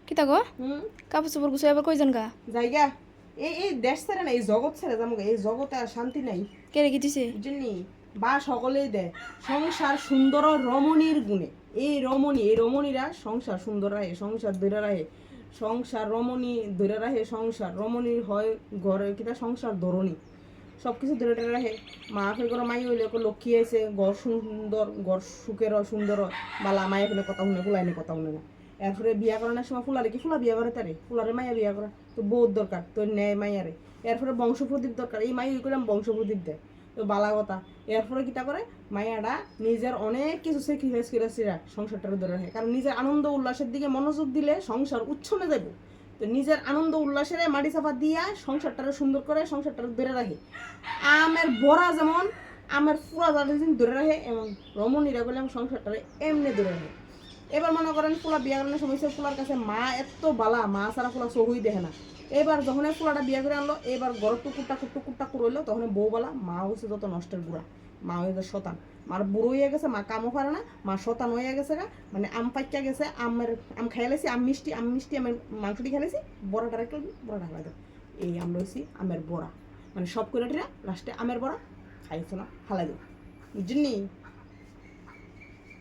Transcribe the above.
কিতা গো কাপড় চোপড় গুছো এবার কই যান গা জায়গা এই দেশ ছেড়ে না এই জগৎ ছেড়ে যাবো এই জগতে আর শান্তি নাই কে রে কি দিছে বুঝলি বা সকলেই দেয় সংসার সুন্দর রমণীর গুণে এই রমণীরা সংসার সুন্দর রাহে সংসার ধরে রাহে সংসার রমণী ধরে রাহে সংসার রমণীর হয় ঘরে কিতা সংসার ধরণী সব কিছু ধরে ধরে রাহে মা ফের করে মাই হইলে লক্ষ্মী আইছে ঘর সুন্দর ঘর সুখের সুন্দর বালা মাই এখানে কথা শুনে ফুলাইনি কথা শুনে না এরপরে বিয়া করানোর সময় ফুলারে কি ফুলা বিয়া করে তারে ফুলারে মাইয়া বিয়া করা তো বহুত দরকার তোর ন্যায় মাইয়ারে এরপরে বংশপ্রদীপ দরকার এই মাই করলাম বংশপ্রদীপ দেয় তো বালা কথা এরপরে কিটা করে মাইয়াটা নিজের অনেক কিছু স্যাক্রিফাইস করেছে সংসারটার ধরে রাখে কারণ নিজের আনন্দ উল্লাসের দিকে মনোযোগ দিলে সংসার উচ্ছনে যাবে তো নিজের আনন্দ উল্লাসের মাটি চাপা দিয়া সংসারটারে সুন্দর করে সংসারটারে ধরে রাখে আমের বড়া যেমন আমের পুরা যাদের ধরে রাখে এমন রমণীরা বললাম সংসারটারে এমনি ধরে রাখে এবার মনে করেন ফুলা বিয়া করানোর সময় ফুলার কাছে মা এত বালা মা ছাড়া ফুলা সহুই দেখে না এবার যখন ফুলাটা বিয়া করে আনলো এবার গড় টুকুরটা করলো তখন বউ বলা মা হচ্ছে যত নষ্টের গুড়া মা হয়ে গেছে শতান মার বুড়ো হয়ে গেছে মা কামও পারে না মা শতান হয়ে গেছে গা মানে আম পাইকা গেছে আম খাইলাইছি আম মিষ্টি আমের মাংসটি খাইলাইছি বড়াটা রেখে বড়াটা খাইলাম এই আম লইছি আমের বড়া মানে সব করে লাস্টে আমের বড়া খাইছো না হালাই দেবো বুঝলি